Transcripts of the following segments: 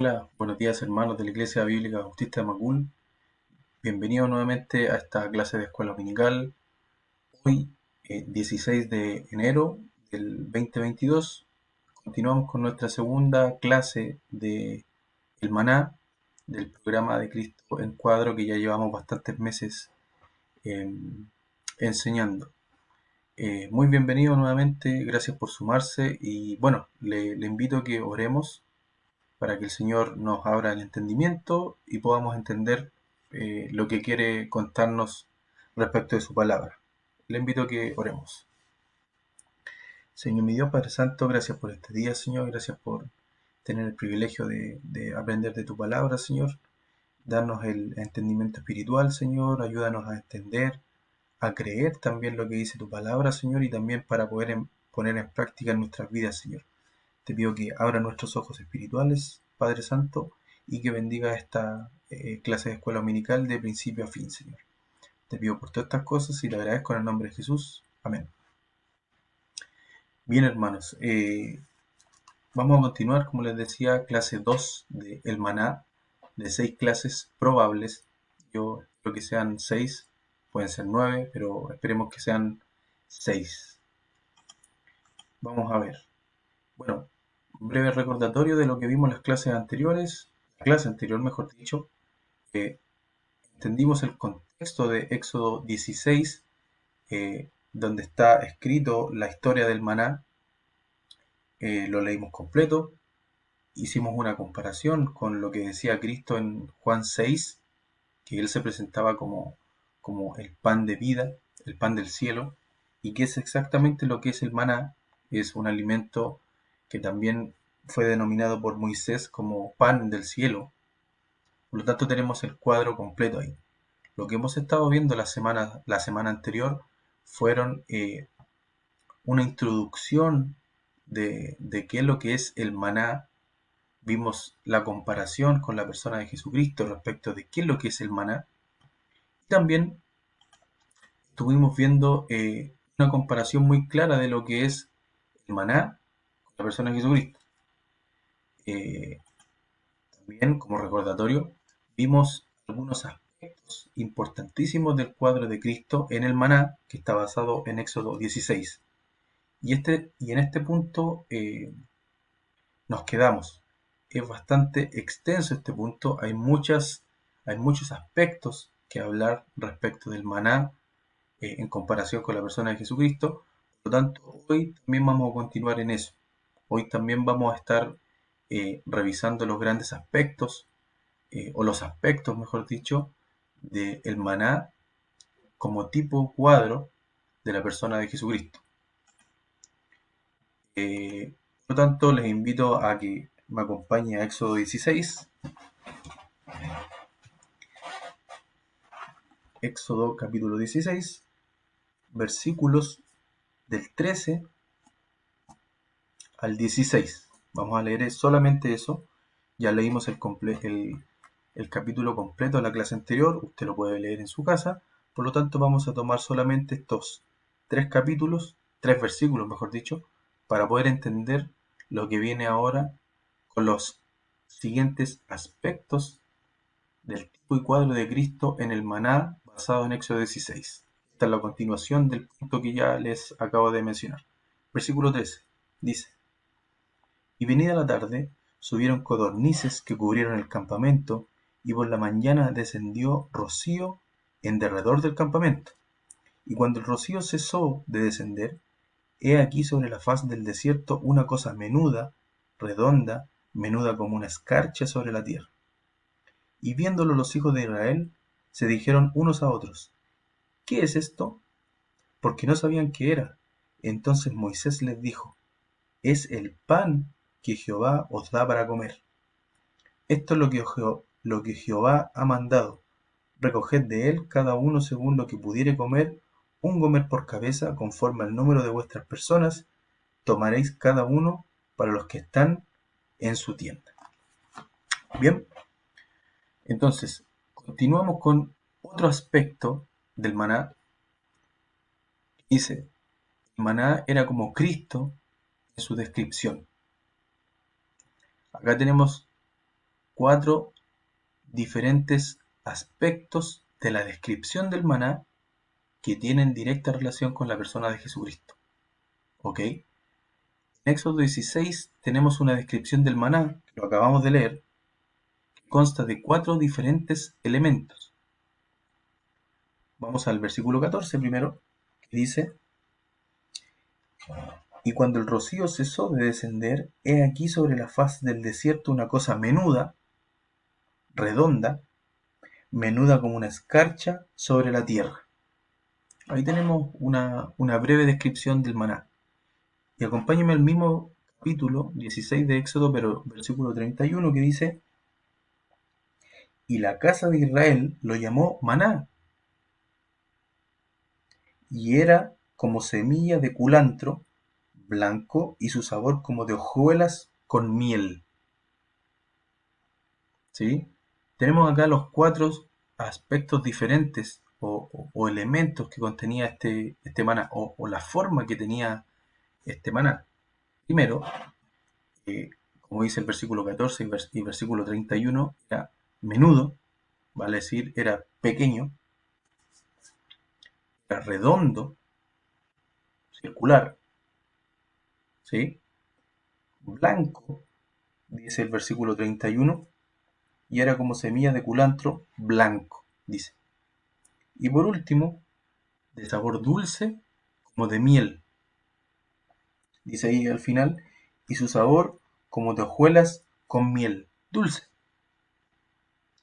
Hola, buenos días hermanos de la Iglesia Bíblica Bautista de Macul. Bienvenidos nuevamente a esta clase de escuela dominical. Hoy, 16 de enero del 2022, continuamos con nuestra segunda clase de El Maná, del programa de Cristo en Cuadro que ya llevamos bastantes meses eh, enseñando. Muy bienvenido nuevamente, gracias por sumarse y bueno, le invito a que oremos para que el Señor nos abra el entendimiento y podamos entender lo que quiere contarnos respecto de su palabra. Le invito a que oremos. Señor mi Dios, Padre Santo, gracias por este día, Señor, gracias por tener el privilegio de aprender de tu palabra, Señor. Darnos el entendimiento espiritual, Señor, ayúdanos a entender, a creer también lo que dice tu palabra, Señor, y también para poder poner en práctica en nuestras vidas, Señor. Te pido que abra nuestros ojos espirituales, Padre Santo, y que bendiga esta clase de escuela dominical de principio a fin, Señor. Te pido por todas estas cosas y te agradezco en el nombre de Jesús. Amén. Bien, hermanos, vamos a continuar, como les decía, clase 2 de El Maná, de 6 clases probables. Yo creo que sean 6, pueden ser 9, pero esperemos que sean 6. Vamos a ver. Bueno, un breve recordatorio de lo que vimos en las clases anteriores, la clase anterior, mejor dicho. Entendimos el contexto de Éxodo 16, donde está escrito la historia del maná. Lo leímos completo, hicimos una comparación con lo que decía Cristo en Juan 6, que Él se presentaba como el pan de vida, el pan del cielo, y que es exactamente lo que es el maná. Es un alimento que también fue denominado por Moisés como pan del cielo. Por lo tanto, tenemos el cuadro completo ahí. Lo que hemos estado viendo la semana anterior fueron una introducción de qué es lo que es el maná. Vimos la comparación con la persona de Jesucristo respecto de qué es lo que es el maná. Y también estuvimos viendo una comparación muy clara de lo que es el maná con la persona de Jesucristo. Eh, También, como recordatorio, vimos algunos aspectos importantísimos del cuadro de Cristo en el maná, que está basado en Éxodo 16. Y en este punto nos quedamos. Es bastante extenso este punto, hay muchos aspectos que hablar respecto del maná en comparación con la persona de Jesucristo. Por lo tanto, hoy también vamos a continuar en eso. Hoy también vamos a estar revisando los grandes aspectos, o los aspectos, mejor dicho, del maná como tipo cuadro de la persona de Jesucristo. Por lo tanto, les invito a que me acompañen a Éxodo 16. Éxodo capítulo 16, versículos del 13 al 16. Vamos a leer solamente eso. Ya leímos el capítulo completo de la clase anterior. Usted lo puede leer en su casa. Por lo tanto, vamos a tomar solamente estos 3 versículos, mejor dicho, para poder entender lo que viene ahora con los siguientes aspectos del tipo y cuadro de Cristo en el maná basado en Éxodo 16. Esta es la continuación del punto que ya les acabo de mencionar. Versículo 13 dice: Y venida la tarde, subieron codornices que cubrieron el campamento, y por la mañana descendió rocío en derredor del campamento. Y cuando el rocío cesó de descender, he aquí sobre la faz del desierto una cosa menuda, redonda, menuda como una escarcha sobre la tierra. Y viéndolo los hijos de Israel, se dijeron unos a otros: ¿Qué es esto? Porque no sabían qué era. Entonces Moisés les dijo: Es el pan que Jehová os da para comer. Esto es lo que Jehová ha mandado. Recoged de él cada uno según lo que pudiere comer, un gomer por cabeza, conforme al número de vuestras personas, tomaréis cada uno para los que están en su tienda. Bien, entonces, continuamos con otro aspecto del maná. Dice: el maná era como Cristo en su descripción. Acá tenemos 4 diferentes aspectos de la descripción del maná que tienen directa relación con la persona de Jesucristo. ¿Ok? En Éxodo 16 tenemos una descripción del maná, que lo acabamos de leer, que consta de 4 diferentes elementos. Vamos al versículo 14 primero, que dice: Y cuando el rocío cesó de descender, he aquí sobre la faz del desierto una cosa menuda, redonda, menuda como una escarcha sobre la tierra. Ahí tenemos una breve descripción del maná. Y acompáñenme al mismo capítulo 16 de Éxodo, pero versículo 31, que dice: Y la casa de Israel lo llamó maná, y era como semilla de culantro, blanco, y su sabor como de hojuelas con miel. ¿Sí? Tenemos acá los 4 aspectos diferentes o elementos que contenía este maná, o la forma que tenía este maná. Primero, como dice el versículo 14 y versículo 31, era menudo, vale decir, era pequeño, era redondo, circular, ¿sí? Blanco, dice el versículo 31, y era como semilla de culantro blanco, dice. Y por último, de sabor dulce como de miel, dice ahí al final, y su sabor como de hojuelas con miel, dulce.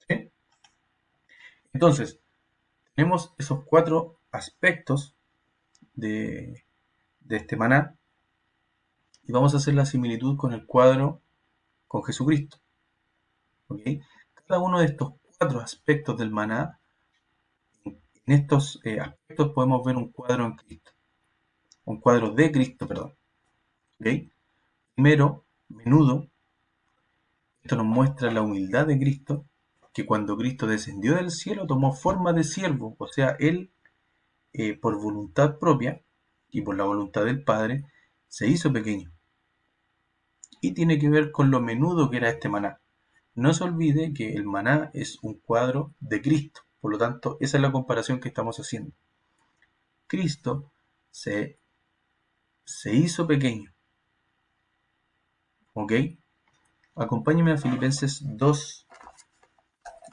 ¿Sí? Entonces, tenemos esos 4 aspectos de este maná, y vamos a hacer la similitud con el cuadro con Jesucristo. ¿Okay? Cada uno de estos 4 aspectos del maná, en estos aspectos podemos ver un cuadro en Cristo, un cuadro de Cristo, perdón. ¿Okay? Primero, menudo, esto nos muestra la humildad de Cristo, que cuando Cristo descendió del cielo tomó forma de siervo, o sea, Él por voluntad propia y por la voluntad del Padre se hizo pequeño. Y tiene que ver con lo menudo que era este maná. No se olvide que el maná es un cuadro de Cristo, por lo tanto, esa es la comparación que estamos haciendo. Cristo se hizo pequeño, ¿ok? Acompáñeme a Filipenses 2,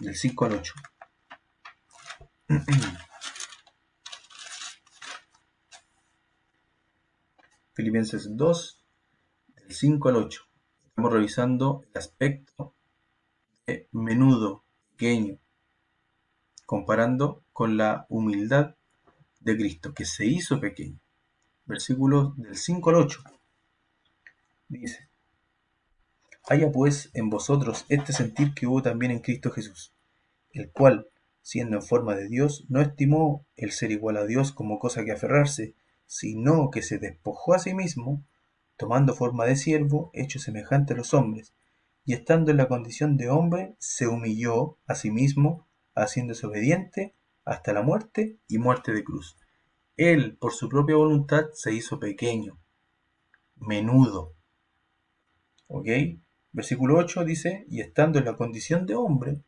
del 5 al 8. Filipenses 2, del 5 al 8. Estamos revisando el aspecto de menudo, pequeño, comparando con la humildad de Cristo, que se hizo pequeño. Versículos del 5 al 8. Dice: Haya pues en vosotros este sentir que hubo también en Cristo Jesús, el cual, siendo en forma de Dios, no estimó el ser igual a Dios como cosa que aferrarse, sino que se despojó a sí mismo, tomando forma de siervo, hecho semejante a los hombres, y estando en la condición de hombre, se humilló a sí mismo, haciéndose obediente hasta la muerte y muerte de cruz. Él, por su propia voluntad, se hizo pequeño, menudo. ¿Ok? Versículo 8 dice: y estando en la condición de hombre,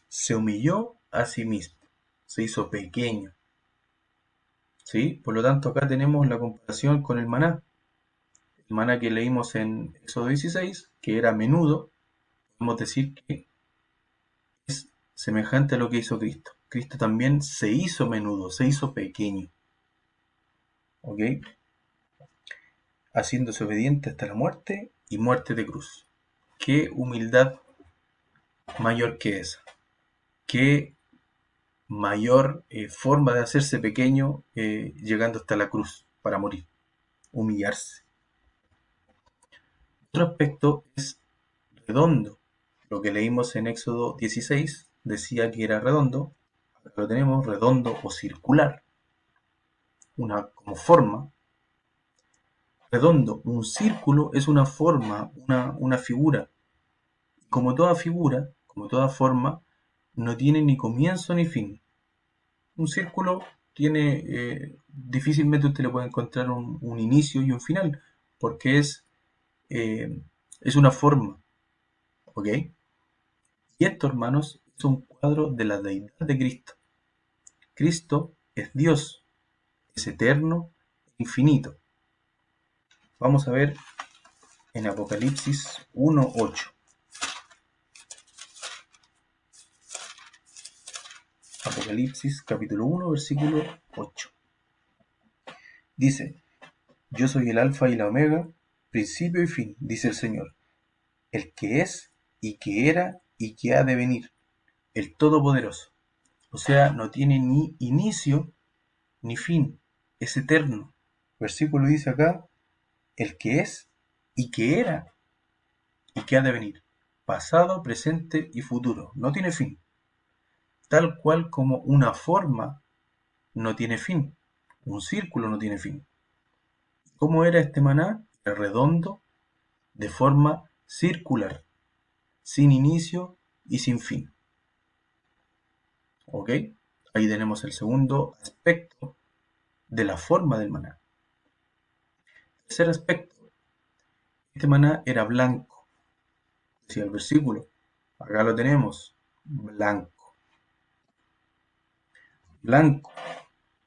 se humilló a sí mismo, se hizo pequeño. ¿Sí? Por lo tanto, acá tenemos la comparación con el maná. El maná que leímos en Éxodo 16, que era menudo, podemos decir que es semejante a lo que hizo Cristo. Cristo también se hizo menudo, se hizo pequeño. ¿Ok? Haciéndose obediente hasta la muerte y muerte de cruz. ¿Qué humildad mayor que esa? ¿Qué mayor forma de hacerse pequeño llegando hasta la cruz para morir? Humillarse. Otro aspecto es redondo. Lo que leímos en Éxodo 16 decía que era redondo. Acá lo tenemos redondo o circular. Una como forma. Redondo, un círculo es una forma, una figura. Como toda figura, como toda forma, no tiene ni comienzo ni fin. Un círculo tiene, difícilmente usted le puede encontrar un inicio y un final, porque es una forma, ¿Ok? Y esto, hermanos, es un cuadro de la deidad de Cristo. Cristo es Dios, es eterno, infinito. Vamos a ver en Apocalipsis 1:8. Apocalipsis capítulo 1, versículo 8. Dice, yo soy el alfa y la omega, principio y fin, dice el Señor, el que es y que era y que ha de venir, el Todopoderoso. O sea, no tiene ni inicio ni fin, es eterno. Versículo dice acá, el que es y que era y que ha de venir, pasado, presente y futuro, no tiene fin, tal cual como una forma no tiene fin, un círculo no tiene fin. ¿Cómo era este maná? Era redondo, de forma circular, sin inicio y sin fin. ¿Ok? Ahí tenemos el segundo aspecto de la forma del maná. Tercer aspecto, este maná era blanco, decía el versículo. Acá lo tenemos, blanco. Blanco,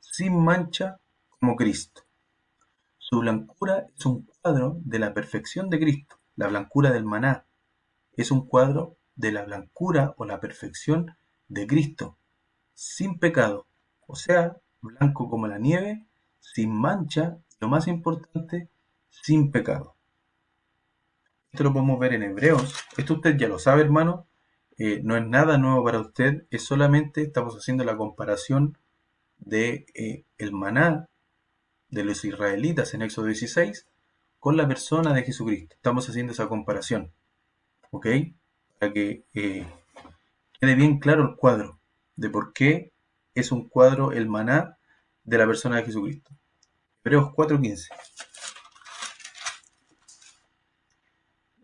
sin mancha, como Cristo. Su blancura es un cuadro de la perfección de Cristo. La blancura del maná es un cuadro de la blancura o la perfección de Cristo, sin pecado. O sea, blanco como la nieve, sin mancha, y lo más importante, sin pecado. Esto lo podemos ver en Hebreos. Esto usted ya lo sabe, hermano. No es nada nuevo para usted. Es solamente estamos haciendo la comparación de el maná de los israelitas en Éxodo 16 con la persona de Jesucristo. Estamos haciendo esa comparación. ¿Ok? Para que quede bien claro el cuadro de por qué es un cuadro el maná de la persona de Jesucristo. Hebreos 4:15.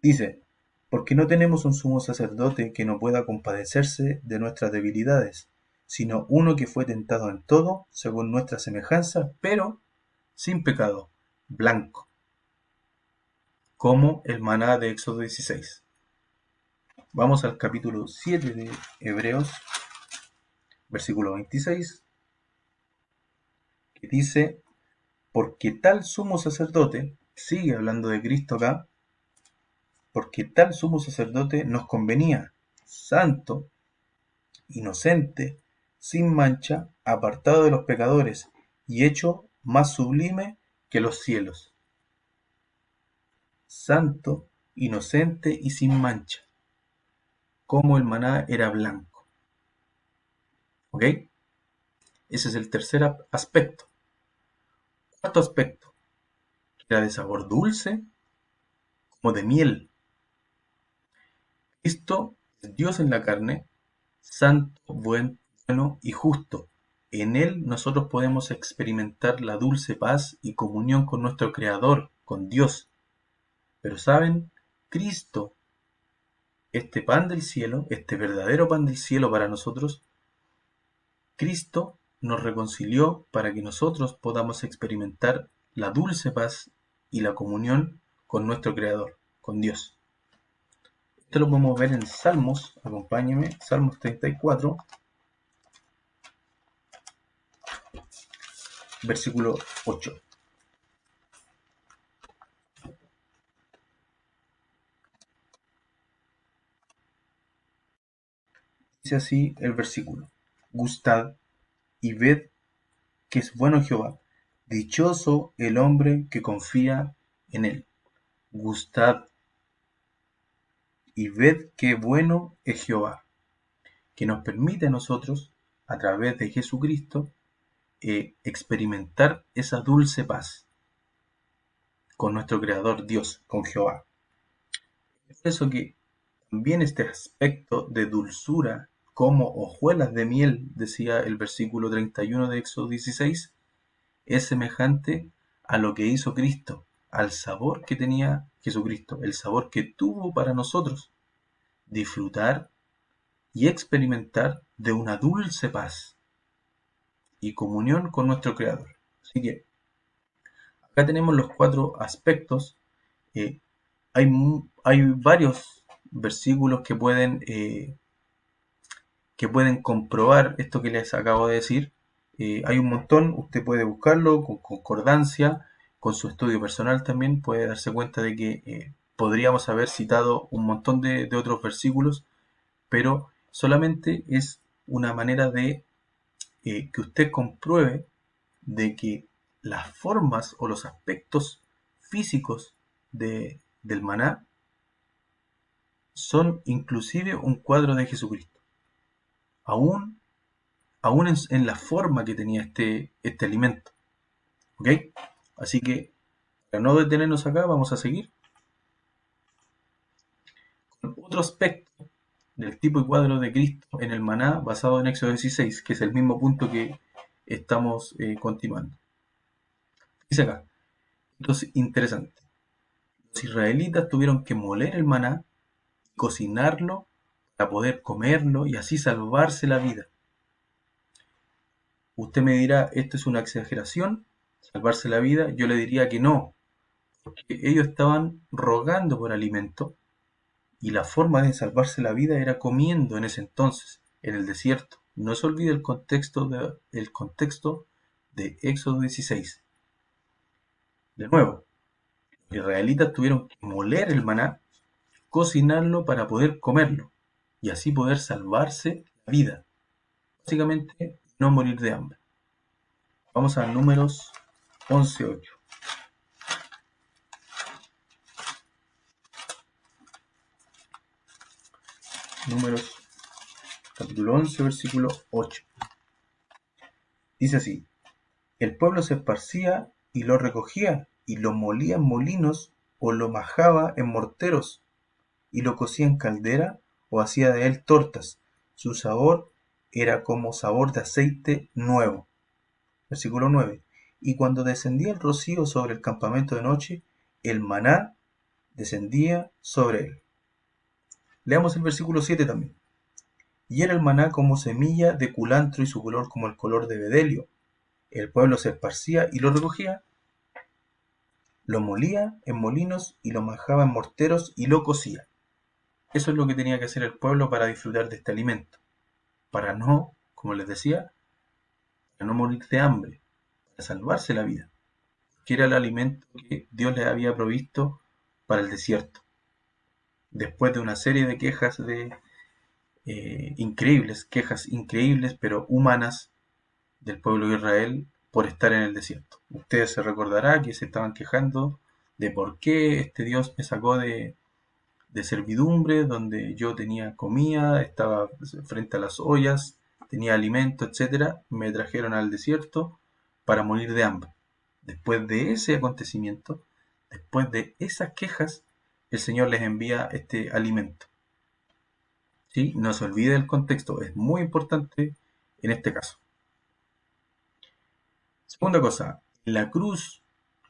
Dice, porque no tenemos un sumo sacerdote que no pueda compadecerse de nuestras debilidades, sino uno que fue tentado en todo, según nuestra semejanza, pero sin pecado, blanco, como el maná de Éxodo 16. Vamos al capítulo 7 de Hebreos, versículo 26, que dice, porque tal sumo sacerdote, sigue hablando de Cristo acá, porque tal sumo sacerdote nos convenía, santo, inocente, sin mancha, apartado de los pecadores, y hecho más sublime que los cielos. Santo, inocente y sin mancha, como el maná era blanco. ¿Ok? Ese es el tercer aspecto. Cuarto aspecto, era de sabor dulce, como de miel. Cristo es Dios en la carne, santo, bueno y justo. En Él nosotros podemos experimentar la dulce paz y comunión con nuestro Creador, con Dios. Pero ¿saben? Cristo, este pan del cielo, este verdadero pan del cielo para nosotros, Cristo nos reconcilió para que nosotros podamos experimentar la dulce paz y la comunión con nuestro Creador, con Dios. Esto lo podemos ver en Salmos, acompáñenme, Salmos 34, versículo 8. Dice así el versículo: Gustad y ved que es bueno Jehová, dichoso el hombre que confía en él. Gustad y ved qué bueno es Jehová, que nos permite a nosotros, a través de Jesucristo, experimentar esa dulce paz con nuestro Creador Dios, con Jehová. Es por eso que también este aspecto de dulzura, como hojuelas de miel, decía el versículo 31 de Éxodo 16, es semejante a lo que hizo Cristo, al sabor que tenía Jesucristo, el sabor que tuvo para nosotros, disfrutar y experimentar de una dulce paz y comunión con nuestro Creador. Así que acá tenemos los cuatro aspectos. Hay varios versículos que pueden comprobar esto que les acabo de decir. Hay un montón, usted puede buscarlo con concordancia, con su estudio personal también, puede darse cuenta de que podríamos haber citado un montón de otros versículos, pero solamente es una manera de que usted compruebe de que las formas o los aspectos físicos del maná son inclusive un cuadro de Jesucristo. Aún en la forma que tenía este alimento. ¿Ok? Así que, para no detenernos acá, vamos a seguir con otro aspecto del tipo y cuadro de Cristo en el maná basado en Éxodo 16, que es el mismo punto que estamos continuando. Dice acá, esto es interesante. Los israelitas tuvieron que moler el maná, cocinarlo para poder comerlo y así salvarse la vida. Usted me dirá, ¿esto es una exageración? ¿Salvarse la vida? Yo le diría que no, porque ellos estaban rogando por alimento y la forma de salvarse la vida era comiendo en ese entonces, en el desierto. No se olvide el contexto de Éxodo 16. De nuevo, los israelitas tuvieron que moler el maná, cocinarlo para poder comerlo y así poder salvarse la vida. Básicamente, no morir de hambre. Vamos a Números 11:8. Números capítulo 11, versículo 8. Dice así: el pueblo se esparcía y lo recogía, y lo molía en molinos, o lo majaba en morteros, y lo cocía en caldera, o hacía de él tortas. Su sabor era como sabor de aceite nuevo. Versículo 9. Y cuando descendía el rocío sobre el campamento de noche, el maná descendía sobre él. Leamos el versículo 7 también. Y era el maná como semilla de culantro y su color como el color de bedelio. El pueblo se esparcía y lo recogía, lo molía en molinos y lo majaba en morteros y lo cocía. Eso es lo que tenía que hacer el pueblo para disfrutar de este alimento. Para no, como les decía, para no morir de hambre, para salvarse la vida. Que era el alimento que Dios les había provisto para el desierto. Después de una serie de quejas quejas increíbles pero humanas del pueblo de Israel por estar en el desierto. Ustedes se recordarán que se estaban quejando de por qué este Dios me sacó de servidumbre, donde yo tenía comida, estaba frente a las ollas, tenía alimento, etcétera. Me trajeron al desierto para morir de hambre. Después de ese acontecimiento, después de esas quejas, el Señor les envía este alimento. ¿Sí? No se olvide el contexto, es muy importante en este caso. Segunda cosa, la cruz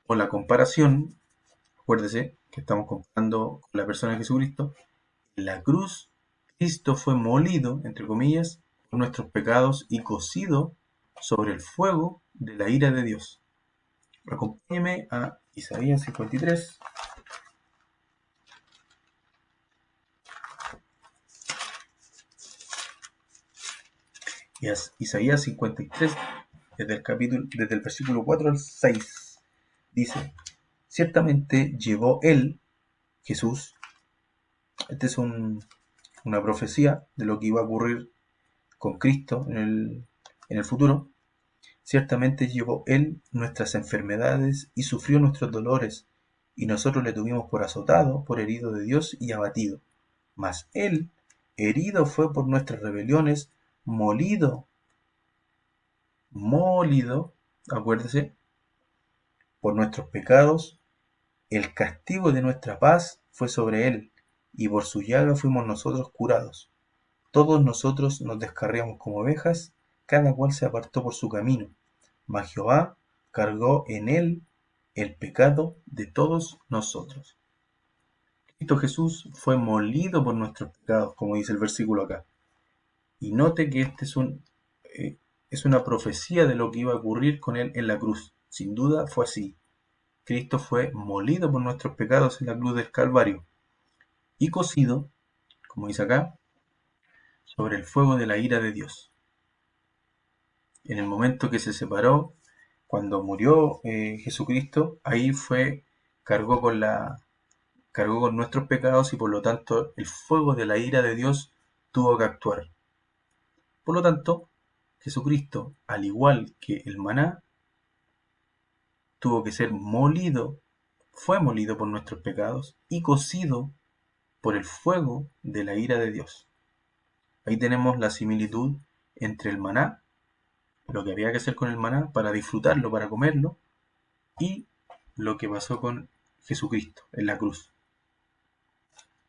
o la comparación, acuérdese que estamos comparando con la persona de Jesucristo, en la cruz Cristo fue molido, entre comillas, por nuestros pecados y cocido sobre el fuego de la ira de Dios. Acompáñeme a Isaías 53. Y a Isaías 53, desde el versículo 4 al 6, dice: ciertamente llevó él, Jesús, esta es una profecía de lo que iba a ocurrir con Cristo en el futuro. Ciertamente llevó él nuestras enfermedades y sufrió nuestros dolores, y nosotros le tuvimos por azotado, por herido de Dios y abatido. Mas él herido fue por nuestras rebeliones, molido, acuérdese, por nuestros pecados. El castigo de nuestra paz fue sobre él, y por su llaga fuimos nosotros curados. Todos nosotros nos descarriamos como ovejas, cada cual se apartó por su camino, mas Jehová cargó en él el pecado de todos nosotros. Cristo Jesús fue molido por nuestros pecados, como dice el versículo acá. Y note que este es una profecía de lo que iba a ocurrir con él en la cruz. Sin duda fue así. Cristo fue molido por nuestros pecados en la cruz del Calvario y cocido como dice acá, sobre el fuego de la ira de Dios. En el momento que se separó, cuando murió Jesucristo, ahí cargó cargó con nuestros pecados y por lo tanto el fuego de la ira de Dios tuvo que actuar. Por lo tanto, Jesucristo, al igual que el maná, tuvo que ser fue molido por nuestros pecados y cocido por el fuego de la ira de Dios. Ahí tenemos la similitud entre el maná, lo que había que hacer con el maná para disfrutarlo, para comerlo, y lo que pasó con Jesucristo en la cruz,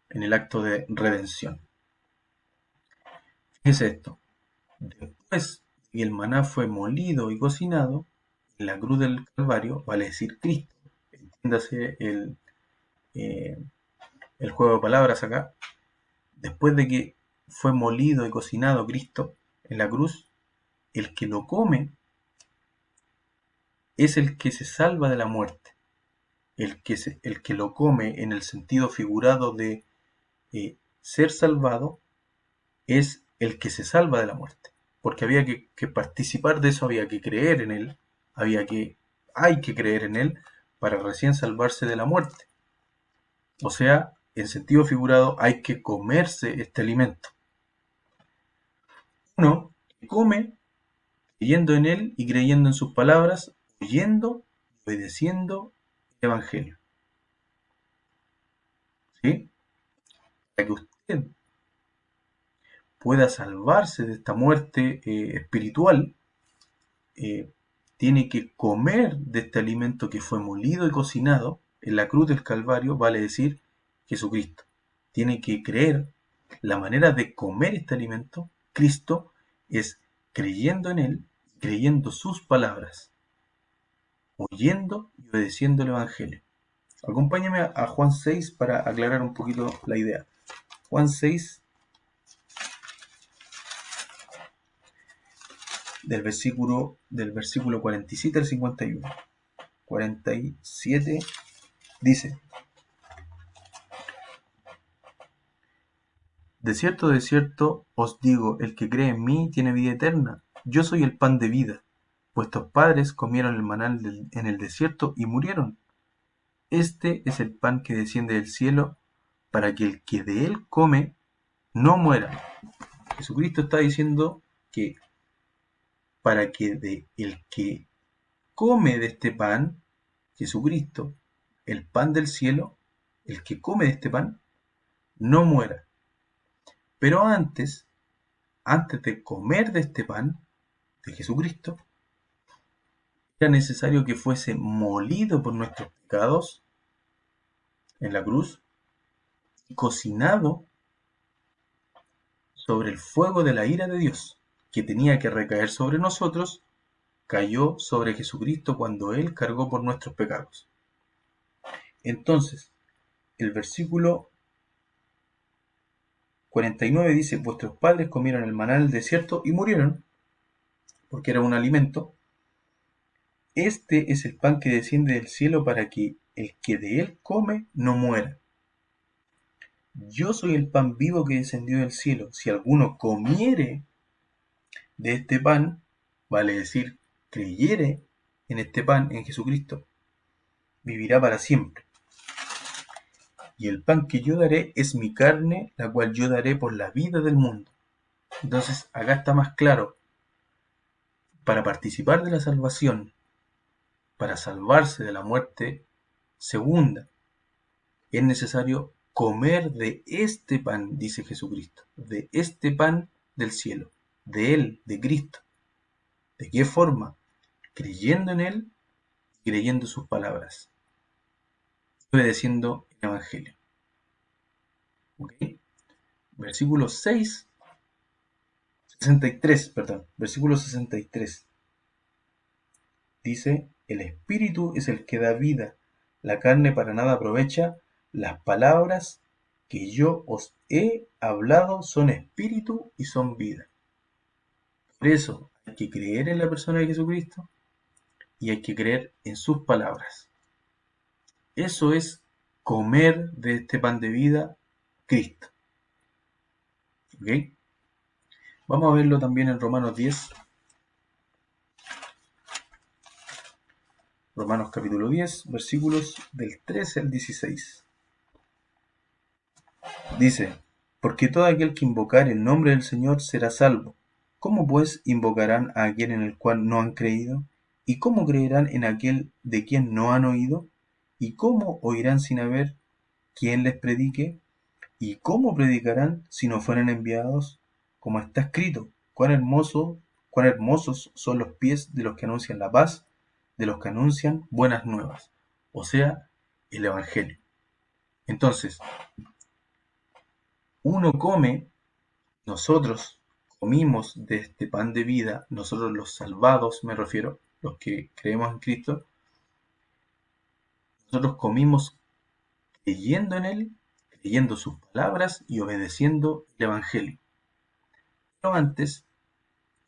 en el acto de redención. Es esto. Después que el maná fue molido y cocinado, en la cruz del Calvario, vale decir Cristo, entiéndase eh, el juego de palabras acá, después de que fue molido y cocinado Cristo en la cruz, el que lo come es el que se salva de la muerte. El que lo come en el sentido figurado de ser salvado es el que se salva de la muerte. Porque había que participar de eso, había que creer en él, hay que creer en él para recién salvarse de la muerte. O sea, en sentido figurado, hay que comerse este alimento. Uno que come creyendo en él y creyendo en sus palabras, oyendo y obedeciendo el Evangelio. ¿Sí? Para que usted pueda salvarse de esta muerte espiritual, tiene que comer de este alimento que fue molido y cocinado en la cruz del Calvario, vale decir Jesucristo. Tiene que creer. La manera de comer este alimento, Cristo, es creyendo en Él, creyendo sus palabras, oyendo y obedeciendo el Evangelio. Acompáñame a Juan 6 para aclarar un poquito la idea. Juan 6, del versículo 47 al 51. 47 dice: de cierto os digo, el que cree en mí tiene vida eterna. Yo soy el pan de vida. Vuestros padres comieron el maná en el desierto y murieron. Este es el pan que desciende del cielo, para que el que de él come no muera. Jesucristo está diciendo que para que el que come de este pan, Jesucristo, el pan del cielo, el que come de este pan, no muera. Pero antes de comer de este pan, de Jesucristo, era necesario que fuese molido por nuestros pecados en la cruz y cocinado sobre el fuego de la ira de Dios, que tenía que recaer sobre nosotros, cayó sobre Jesucristo cuando Él cargó por nuestros pecados. Entonces, el versículo 49 dice: vuestros padres comieron el maná en el desierto y murieron, porque era un alimento. Este es el pan que desciende del cielo, para que el que de él come no muera. Yo soy el pan vivo que descendió del cielo. Si alguno comiere de este pan, vale decir, creyere en este pan, en Jesucristo, vivirá para siempre. Y el pan que yo daré es mi carne, la cual yo daré por la vida del mundo. Entonces, acá está más claro. Para participar de la salvación, para salvarse de la muerte segunda, es necesario comer de este pan, dice Jesucristo, de este pan del cielo, de Él, de Cristo. ¿De qué forma? Creyendo en Él, creyendo sus palabras, obedeciendo el Evangelio. ¿Ok? Versículo 6, 63, perdón, versículo 63. Dice: el Espíritu es el que da vida, la carne para nada aprovecha. Las palabras que yo os he hablado son espíritu y son vida. Por eso hay que creer en la persona de Jesucristo y hay que creer en sus palabras. Eso es comer de este pan de vida, Cristo. ¿Ok? Vamos a verlo también en Romanos 10. Romanos capítulo 10, versículos del 13 al 16. Dice, porque todo aquel que invocare el nombre del Señor será salvo. ¿Cómo pues invocarán a aquel en el cual no han creído? ¿Y cómo creerán en aquel de quien no han oído? ¿Y cómo oirán sin haber quien les predique? ¿Y cómo predicarán si no fueren enviados? Como está escrito, cuán hermosos son los pies de los que anuncian la paz, de los que anuncian buenas nuevas, o sea, el Evangelio. Entonces, uno come, nosotros comimos de este pan de vida, nosotros los salvados, me refiero, los que creemos en Cristo, nosotros comimos creyendo en Él, creyendo sus palabras y obedeciendo el Evangelio. Pero antes,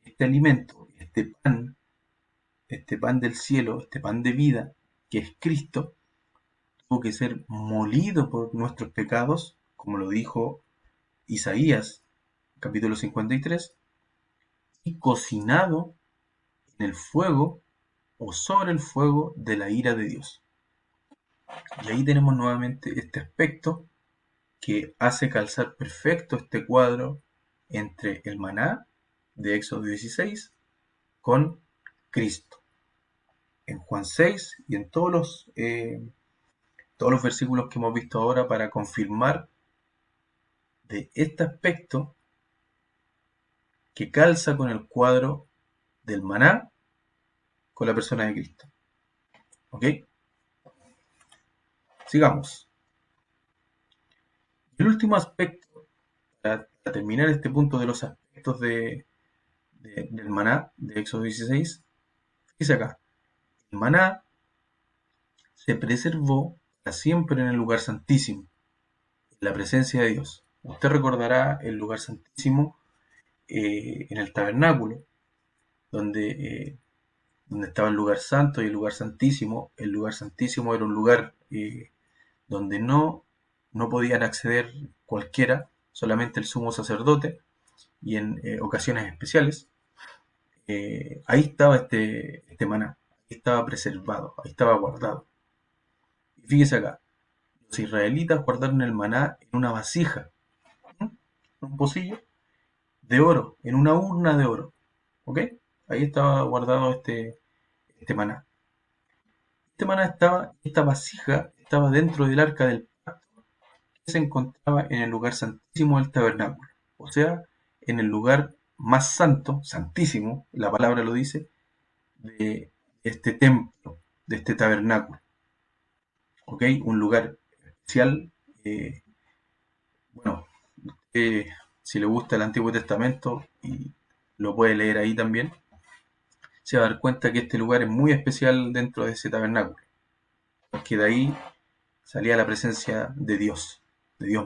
este alimento, este pan del cielo, este pan de vida, que es Cristo, tuvo que ser molido por nuestros pecados, como lo dijo Isaías, capítulo 53, y cocinado en el fuego o sobre el fuego de la ira de Dios. Y ahí tenemos nuevamente este aspecto que hace calzar perfecto este cuadro entre el maná de Éxodo 16 con Cristo. En Juan 6 y en todos los versículos que hemos visto ahora para confirmar de este aspecto que calza con el cuadro del maná con la persona de Cristo. ¿Ok? Sigamos. El último aspecto, para terminar este punto de los aspectos del maná de Éxodo 16, dice acá, el maná se preservó para siempre en el lugar santísimo, en la presencia de Dios. Usted recordará el lugar santísimo en el tabernáculo, donde estaba el lugar santo y el lugar santísimo. El lugar santísimo era un lugar donde no podían acceder cualquiera, solamente el sumo sacerdote, y en ocasiones especiales. Ahí estaba este maná, ahí estaba preservado, ahí estaba guardado. Y fíjese acá, los israelitas guardaron el maná en una vasija, ¿m? Un pocillo de oro, en una urna de oro. ¿Ok? Ahí estaba guardado este maná. Esta vasija estaba dentro del arca del pacto que se encontraba en el lugar santísimo del tabernáculo. O sea, en el lugar más santo, santísimo, la palabra lo dice, de este templo, de este tabernáculo. ¿Ok? Un lugar especial. Bueno, si le gusta el Antiguo Testamento y lo puede leer ahí también, se va a dar cuenta que este lugar es muy especial dentro de ese tabernáculo, porque de ahí salía la presencia de Dios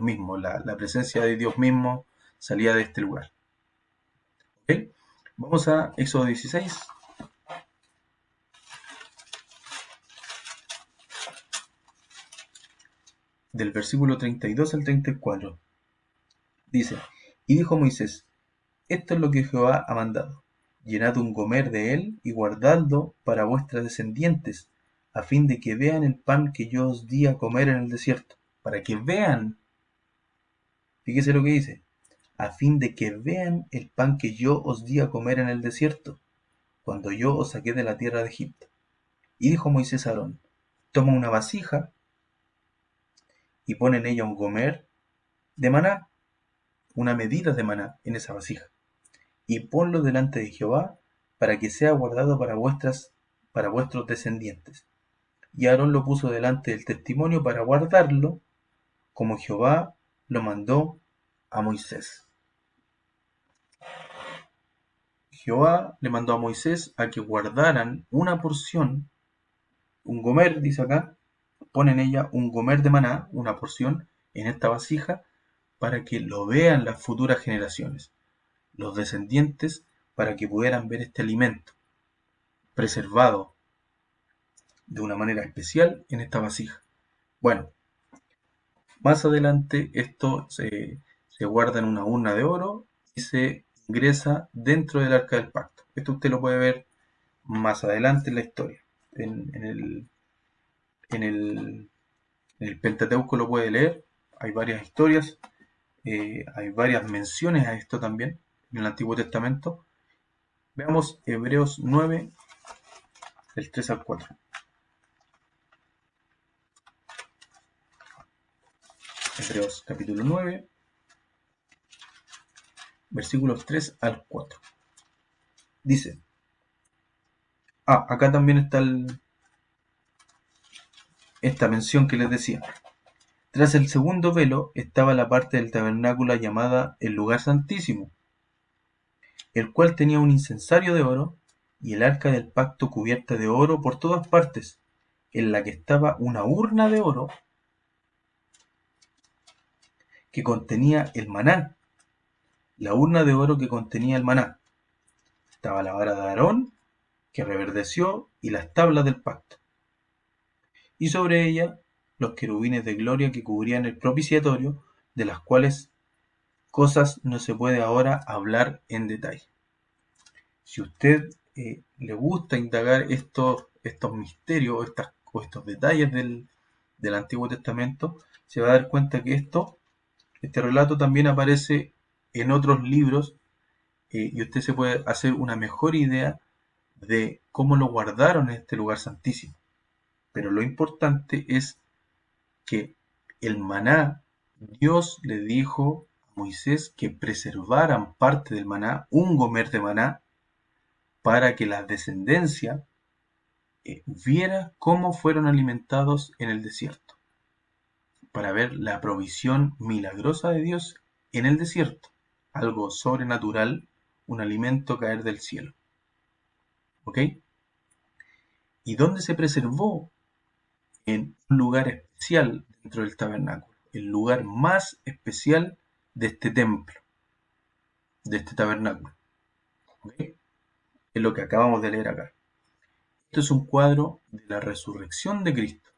mismo, la presencia de Dios mismo salía de este lugar. ¿Ok? Vamos a Éxodo 16. Del versículo 32 al 34. Dice, y dijo Moisés, esto es lo que Jehová ha mandado. Llenad un gomer de él y guardadlo para vuestras descendientes, a fin de que vean el pan que yo os di a comer en el desierto. Para que vean, fíjese lo que dice, a fin de que vean el pan que yo os di a comer en el desierto, cuando yo os saqué de la tierra de Egipto. Y dijo Moisés a Aarón, toma una vasija y pon en ella un gomer de maná, una medida de maná en esa vasija, y ponlo delante de Jehová para que sea guardado para vuestros descendientes. Y Aarón lo puso delante del testimonio para guardarlo, como Jehová lo mandó a Moisés. Jehová le mandó a Moisés a que guardaran una porción, un gomer, dice acá, pone en ella un gomer de maná, una porción, en esta vasija, para que lo vean las futuras generaciones, los descendientes, para que pudieran ver este alimento preservado de una manera especial en esta vasija. Bueno, más adelante esto se se guarda en una urna de oro y se ingresa dentro del arca del pacto. Esto usted lo puede ver más adelante en la historia. En el, en el Pentateuco lo puede leer, hay varias historias, hay varias menciones a esto también en el Antiguo Testamento. Veamos Hebreos 9, del 3 al 4. Hebreos capítulo 9, versículos 3 al 4. Dice, acá también está esta mención que les decía. Tras el segundo velo estaba la parte del tabernáculo llamada el lugar santísimo, el cual tenía un incensario de oro y el arca del pacto cubierta de oro por todas partes, en la que estaba una urna de oro que contenía el maná, la urna de oro que contenía el maná. Estaba la vara de Aarón, que reverdeció, y las tablas del pacto. Y sobre ella los querubines de gloria que cubrían el propiciatorio, de las cuales cosas no se puede ahora hablar en detalle. Si usted le gusta indagar estos misterios o estos detalles del Antiguo Testamento, se va a dar cuenta que este relato también aparece en otros libros y usted se puede hacer una mejor idea de cómo lo guardaron en este lugar santísimo. Pero lo importante es que el maná, Dios le dijo a Moisés que preservaran parte del maná, un gomer de maná, para que la descendencia viera cómo fueron alimentados en el desierto, para ver la provisión milagrosa de Dios en el desierto, algo sobrenatural, un alimento caer del cielo. ¿Ok? ¿Y dónde se preservó? En un lugar especial dentro del tabernáculo, el lugar más especial de este templo, de este tabernáculo. ¿Ok? Es lo que acabamos de leer acá. Esto es un cuadro de la resurrección de Cristo.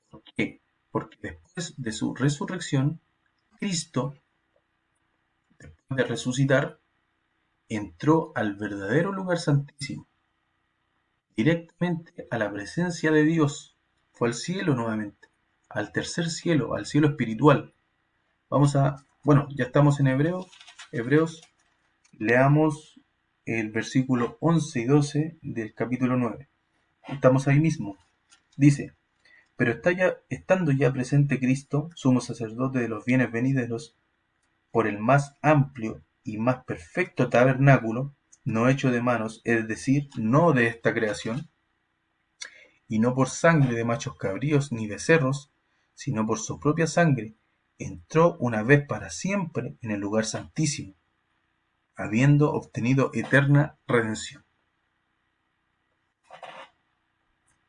¿Por qué? Porque después de su resurrección, Cristo, después de resucitar, entró al verdadero lugar santísimo, directamente a la presencia de Dios. Fue al cielo nuevamente, al tercer cielo, al cielo espiritual. Ya estamos en Hebreos, leamos el versículo 11 y 12 del capítulo 9. Estamos ahí mismo. Dice, pero estando ya presente Cristo, sumo sacerdote de los bienes venideros, por el más amplio y más perfecto tabernáculo, no hecho de manos, es decir, no de esta creación, y no por sangre de machos cabríos ni becerros, sino por su propia sangre, entró una vez para siempre en el lugar santísimo, habiendo obtenido eterna redención.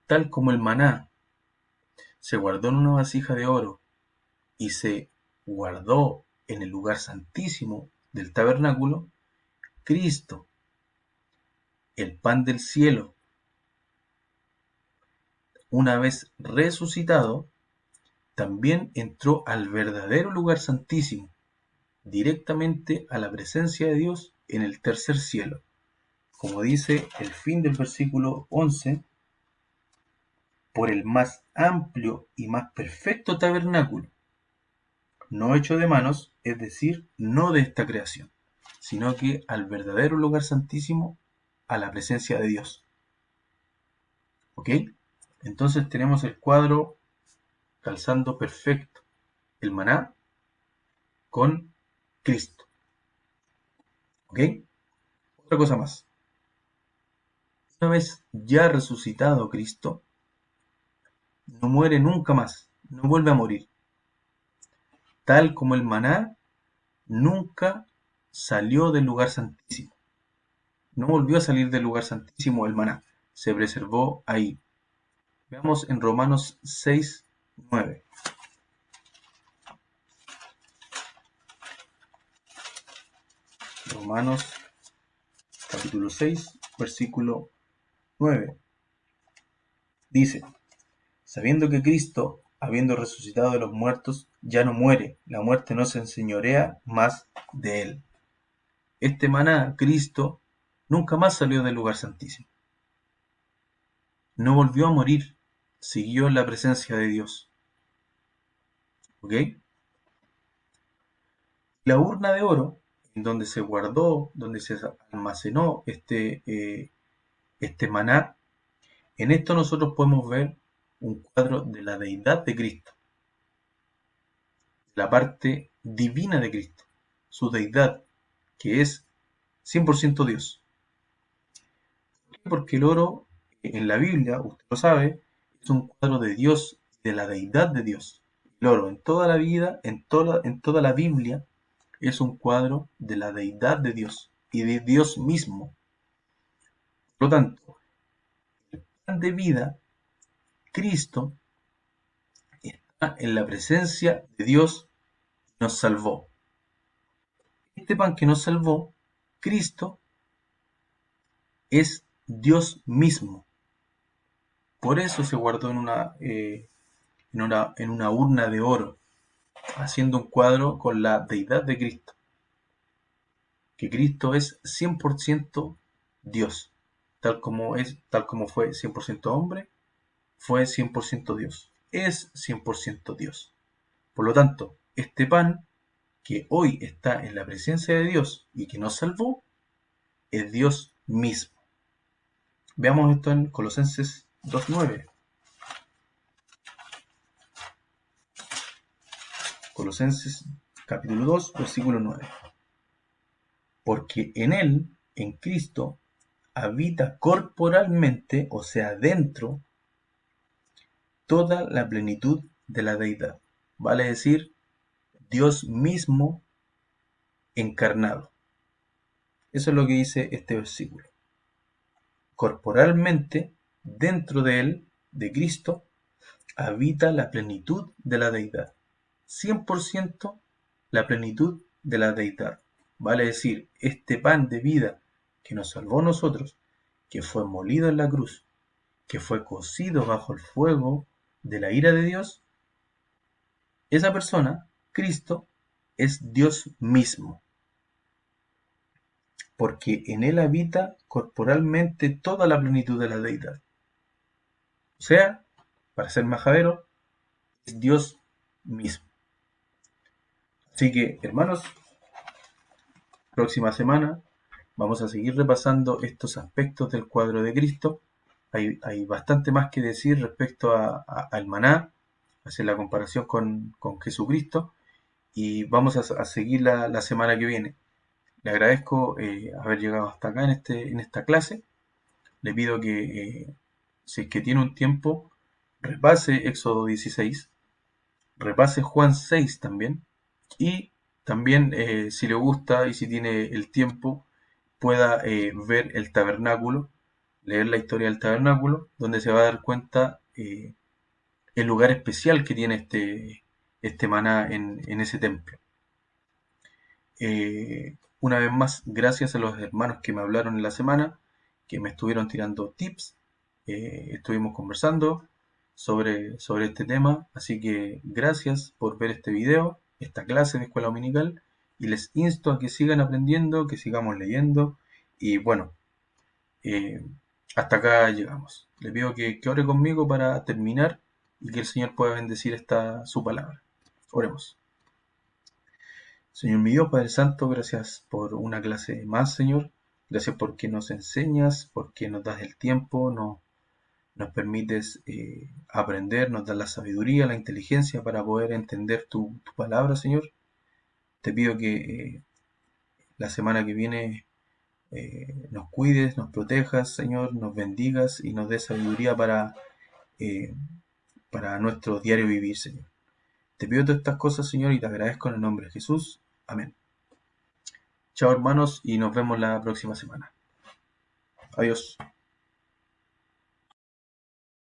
Tal como el maná se guardó en una vasija de oro y se guardó en el lugar santísimo del tabernáculo, Cristo, el pan del cielo, una vez resucitado, también entró al verdadero lugar santísimo, directamente a la presencia de Dios en el tercer cielo. Como dice el fin del versículo 11, por el más amplio y más perfecto tabernáculo, no hecho de manos, es decir, no de esta creación, sino que al verdadero lugar santísimo, a la presencia de Dios. ¿Ok? Entonces tenemos el cuadro calzando perfecto, el maná con Cristo. ¿Ok? Otra cosa más. Una vez ya resucitado Cristo, no muere nunca más, no vuelve a morir. Tal como el maná nunca salió del lugar santísimo. No volvió a salir del lugar santísimo el maná, se preservó ahí. Veamos en Romanos 6, 9. Romanos capítulo 6, versículo 9. Dice, sabiendo que Cristo habiendo resucitado de los muertos, ya no muere, la muerte no se enseñorea más de él. Este maná, Cristo, nunca más salió del lugar santísimo. No volvió a morir, siguió en la presencia de Dios. ¿Ok? La urna de oro, en donde se guardó, donde se almacenó este maná, en esto nosotros podemos ver un cuadro de la deidad de Cristo, la parte divina de Cristo, su deidad, que es 100% Dios. Porque el oro en la Biblia, usted lo sabe, es un cuadro de Dios, de la deidad de Dios. El oro en toda la vida, en toda la Biblia, es un cuadro de la deidad de Dios y de Dios mismo. Por lo tanto, el pan de vida, Cristo, está en la presencia de Dios y nos salvó. Este pan que nos salvó, Cristo, es Dios mismo. Por eso se guardó en una urna de oro, haciendo un cuadro con la deidad de Cristo. Que Cristo es 100% Dios. Tal como fue 100% hombre, fue 100% Dios. Es 100% Dios. Por lo tanto, este pan que hoy está en la presencia de Dios y que nos salvó, es Dios mismo. Veamos esto en Colosenses 2:9. Colosenses capítulo 2, versículo 9. Porque en Él, en Cristo, habita corporalmente, o sea, dentro, toda la plenitud de la deidad. Vale decir, Dios mismo encarnado. Eso es lo que dice este versículo. Corporalmente, dentro de Él, de Cristo, habita la plenitud de la deidad. 100% la plenitud de la deidad. Vale decir, este pan de vida que nos salvó a nosotros, que fue molido en la cruz, que fue cocido bajo el fuego de la ira de Dios, esa persona, Cristo, es Dios mismo, porque en Él habita corporalmente toda la plenitud de la deidad. O sea, para ser majadero, es Dios mismo. Así que, hermanos, próxima semana vamos a seguir repasando estos aspectos del cuadro de Cristo. Hay bastante más que decir respecto al maná, hacer la comparación con Jesucristo, y vamos a seguir la semana que viene. Le agradezco haber llegado hasta acá en esta clase. Le pido que, si es que tiene un tiempo, repase Éxodo 16, repase Juan 6 también, y también, si le gusta y si tiene el tiempo, pueda ver el tabernáculo, leer la historia del tabernáculo, donde se va a dar cuenta el lugar especial que tiene este maná en ese templo. Una vez más, gracias a los hermanos que me hablaron en la semana, que me estuvieron tirando tips, estuvimos conversando sobre este tema, así que gracias por ver este video, esta clase de escuela dominical, y les insto a que sigan aprendiendo, que sigamos leyendo, y bueno, hasta acá llegamos. Le pido que ore conmigo para terminar y que el Señor pueda bendecir su palabra. Oremos. Señor mi Dios, Padre Santo, gracias por una clase más, Señor. Gracias porque nos enseñas, porque nos das el tiempo, nos permites aprender, nos das la sabiduría, la inteligencia para poder entender tu palabra, Señor. Te pido que la semana que viene nos cuides, nos protejas, Señor, nos bendigas y nos des sabiduría para nuestro diario vivir, Señor. Te pido todas estas cosas, Señor, y te agradezco en el nombre de Jesús. Amén. Chao, hermanos, y nos vemos la próxima semana. Adiós.